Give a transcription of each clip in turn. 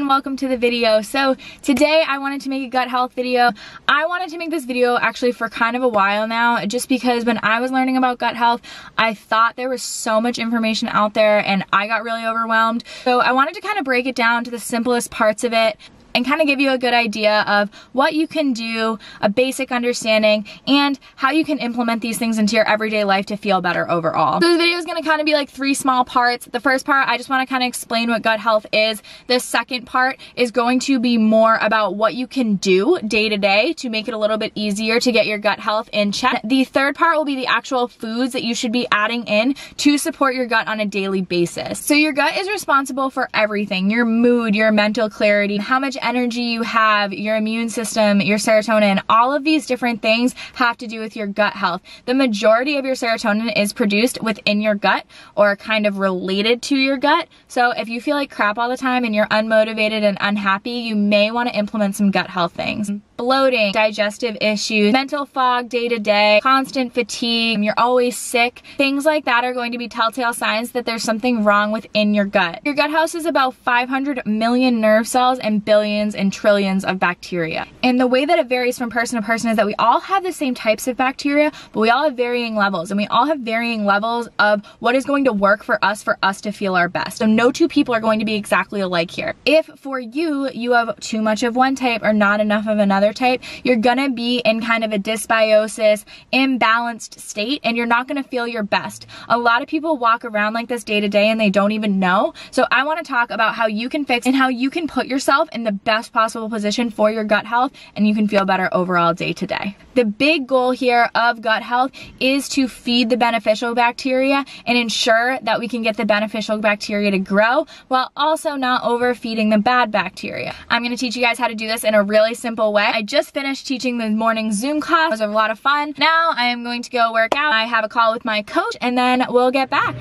and welcome to the video. So today I wanted to make a gut health video. I wanted to make this video actually for kind of a while now, just because when I was learning about gut health, I thought there was so much information out there and I got really overwhelmed. So I wanted to kind of break it down to the simplest parts of it and kind of give you a good idea of what you can do, a basic understanding, and how you can implement these things into your everyday life to feel better overall. So this video is going to kind of be like 3 small parts. The first part, I just want to kind of explain what gut health is. The second part is going to be more about what you can do day to day to make it a little bit easier to get your gut health in check. The third part will be the actual foods that you should be adding in to support your gut on a daily basis. So your gut is responsible for everything: your mood, your mental clarity, how much energy you have, your immune system, your serotonin. All of these different things have to do with your gut health. The majority of your serotonin is produced within your gut or kind of related to your gut. So if you feel like crap all the time and you're unmotivated and unhappy, you may want to implement some gut health things. Bloating, digestive issues, mental fog day to day, constant fatigue, you're always sick. Things like that are going to be telltale signs that there's something wrong within your gut. Your gut house is about 500 million nerve cells and billions and trillions of bacteria. And the way that it varies from person to person is that we all have the same types of bacteria, but we all have varying levels, and we all have varying levels of what is going to work for us to feel our best. So no two people are going to be exactly alike here. If for you, you have too much of one type or not enough of another type, you're gonna be in kind of a dysbiosis, imbalanced state, and you're not gonna feel your best. A lot of people walk around like this day to day and they don't even know. So I wanna talk about how you can fix and how you can put yourself in the best possible position for your gut health, and you can feel better overall day to day. The big goal here of gut health is to feed the beneficial bacteria and ensure that we can get the beneficial bacteria to grow while also not overfeeding the bad bacteria. I'm gonna teach you guys how to do this in a really simple way. I just finished teaching the morning Zoom class. It was a lot of fun. Now I am going to go work out. I have a call with my coach and then we'll get back.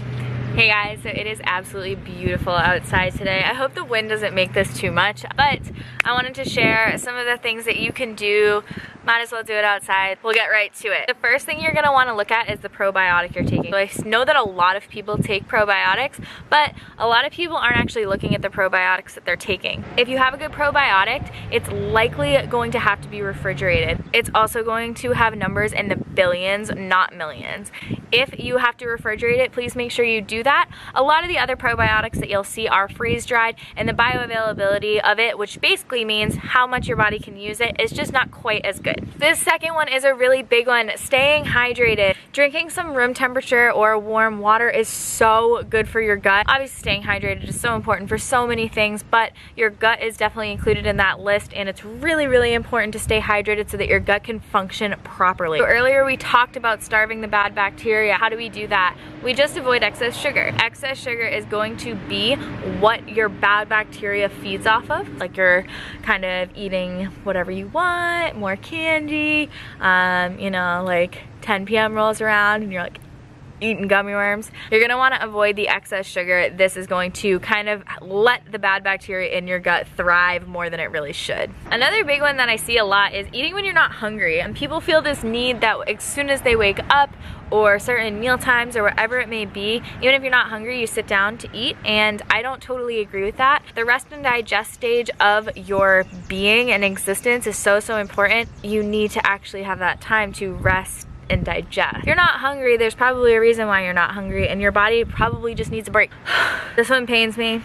Hey guys, so it is absolutely beautiful outside today. I hope the wind doesn't make this too much, but I wanted to share some of the things that you can do. Might as well do it outside. We'll get right to it. The first thing you're gonna wanna look at is the probiotic you're taking. So I know that a lot of people take probiotics, but a lot of people aren't actually looking at the probiotics that they're taking. If you have a good probiotic, it's likely going to have to be refrigerated. It's also going to have numbers in the billions, not millions. If you have to refrigerate it, please make sure you do that. A lot of the other probiotics that you'll see are freeze-dried, and the bioavailability of it, which basically means how much your body can use it, is just not quite as good. This second one is a really big one: staying hydrated. Drinking some room temperature or warm water is so good for your gut. Obviously staying hydrated is so important for so many things, but your gut is definitely included in that list, and it's really, really important to stay hydrated so that your gut can function properly. So earlier we talked about starving the bad bacteria. How do we do that? We just avoid excess sugar. Excess sugar is going to be what your bad bacteria feeds off of. Like you're kind of eating whatever you want, more candy, you know, like 10 p.m. rolls around and you're like eating gummy worms. You're gonna wanna avoid the excess sugar. This is going to kind of let the bad bacteria in your gut thrive more than it really should. Another big one that I see a lot is eating when you're not hungry. And people feel this need that as soon as they wake up or certain meal times or whatever it may be, even if you're not hungry, you sit down to eat, and I don't totally agree with that. The rest and digest stage of your being and existence is so, so important. You need to actually have that time to rest and digest. If you're not hungry, there's probably a reason why you're not hungry, and your body probably just needs a break. This one pains me.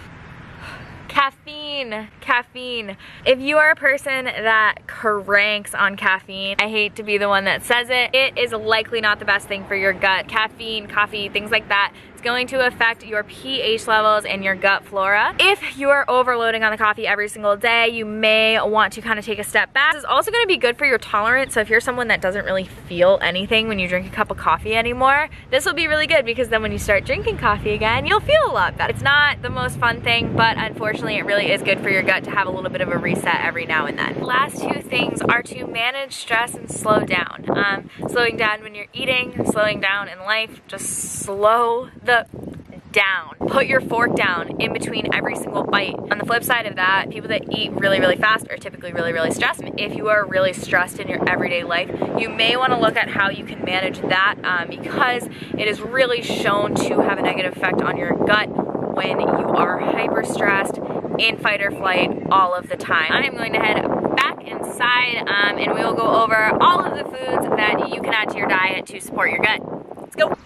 Caffeine. Caffeine. If you are a person that cranks on caffeine, I hate to be the one that says it, it is likely not the best thing for your gut. Caffeine, coffee, things like that, it's going to affect your pH levels and your gut flora. If you are overloading on the coffee every single day, you may want to kind of take a step back. This is also going to be good for your tolerance. So if you're someone that doesn't really feel anything when you drink a cup of coffee anymore, this will be really good, because then when you start drinking coffee again, you'll feel a lot better. It's not the most fun thing, but unfortunately it really is good for your gut to have a little bit of a reset every now and then. Last 2 things are to manage stress and slow down. Slowing down when you're eating, slowing down in life, just slow the down. Put your fork down in between every single bite. On the flip side of that, people that eat really, really fast are typically really, really stressed. If you are really stressed in your everyday life, you may want to look at how you can manage that, because it is really shown to have a negative effect on your gut when you are hyper stressed in fight or flight all of the time. I'm going to head back inside and we will go over all of the foods that you can add to your diet to support your gut. Let's go.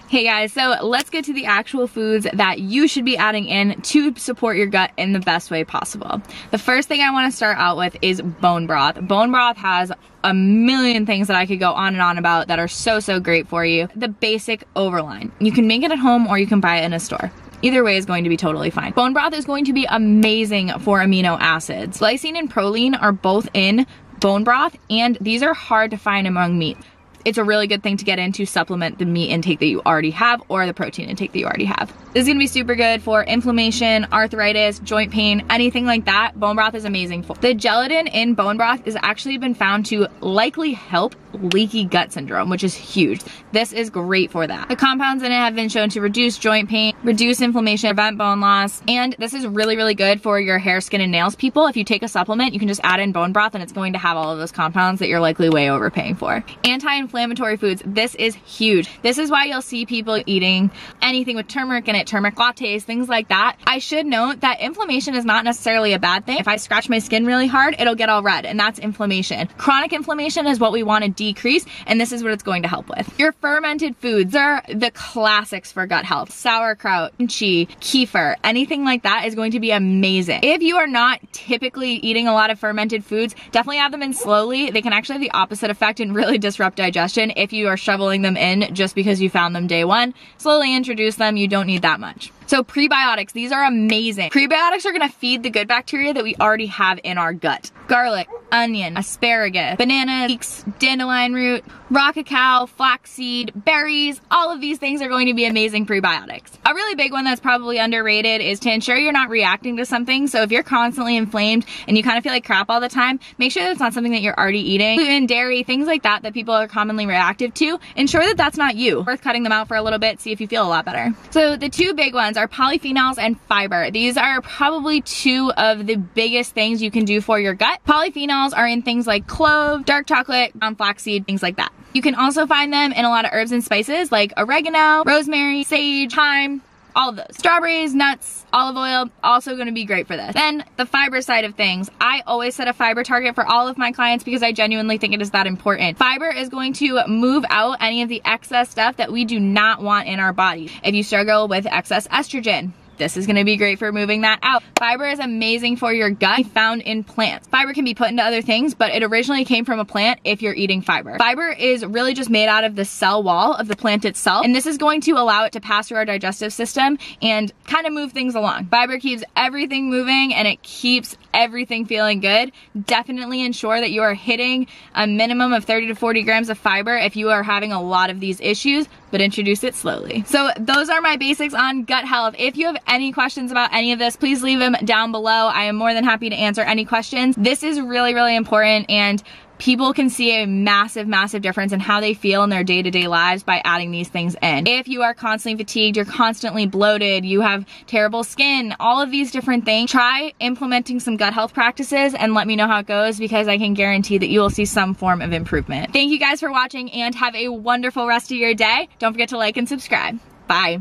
Hey guys, so let's get to the actual foods that you should be adding in to support your gut in the best way possible. The first thing I want to start out with is bone broth. Bone broth has a million things that I could go on and on about that are so great for you. The basic overline. You can make it at home or you can buy it in a store. Either way is going to be totally fine. Bone broth is going to be amazing for amino acids. Lysine and proline are both in bone broth, and these are hard to find among meat. It's a really good thing to get in to supplement the meat intake that you already have or the protein intake that you already have. This is gonna be super good for inflammation, arthritis, joint pain, anything like that. Bone broth is amazing for. The gelatin in bone broth has actually been found to likely help leaky gut syndrome, which is huge. This is great for that. The compounds in it have been shown to reduce joint pain, reduce inflammation, prevent bone loss, and this is really good for your hair, skin, and nails people. If you take a supplement, you can just add in bone broth and it's going to have all of those compounds that you're likely way overpaying for. Anti-inflammatory foods, this is huge. This is why you'll see people eating anything with turmeric in it, turmeric lattes, things like that. I should note that inflammation is not necessarily a bad thing. If I scratch my skin really hard, it'll get all red, and that's inflammation. Chronic inflammation is what we want to decrease, and this is what it's going to help with. Your fermented foods are the classics for gut health. Sauerkraut, kimchi, kefir, anything like that is going to be amazing. If you are not typically eating a lot of fermented foods, definitely add them in slowly. They can actually have the opposite effect and really disrupt digestion if you are shoveling them in just because you found them day one. Slowly introduce them, you don't need that much. So prebiotics, these are amazing. Prebiotics are gonna feed the good bacteria that we already have in our gut. Garlic, onion, asparagus, banana, leeks, dandelion root, raw cacao, flaxseed, berries, all of these things are going to be amazing prebiotics. A really big one that's probably underrated is to ensure you're not reacting to something. So if you're constantly inflamed and you kind of feel like crap all the time, make sure that's not something that you're already eating. Gluten, dairy, things like that that people are commonly reactive to, ensure that that's not you. Worth cutting them out for a little bit, see if you feel a lot better. So the two big ones are polyphenols and fiber. These are probably two of the biggest things you can do for your gut. Polyphenols are in things like clove, dark chocolate, ground flaxseed, things like that. You can also find them in a lot of herbs and spices like oregano, rosemary, sage, thyme, all of those. Strawberries, nuts, olive oil, also going to be great for this. Then the fiber side of things. I always set a fiber target for all of my clients because I genuinely think it is that important. Fiber is going to move out any of the excess stuff that we do not want in our body. If you struggle with excess estrogen, this is gonna be great for moving that out. Fiber is amazing for your gut, found in plants. Fiber can be put into other things, but it originally came from a plant if you're eating fiber. Fiber is really just made out of the cell wall of the plant itself, and this is going to allow it to pass through our digestive system and kind of move things along. Fiber keeps everything moving and it keeps everything feeling good. Definitely ensure that you are hitting a minimum of 30 to 40 grams of fiber if you are having a lot of these issues, but introduce it slowly. So those are my basics on gut health. If you have any questions about any of this, please leave them down below. I am more than happy to answer any questions. This is really important, and people can see a massive difference in how they feel in their day-to-day lives by adding these things in. If you are constantly fatigued, you're constantly bloated, you have terrible skin, all of these different things, try implementing some gut health practices and let me know how it goes, because I can guarantee that you will see some form of improvement. Thank you guys for watching and have a wonderful rest of your day. Don't forget to like and subscribe. Bye.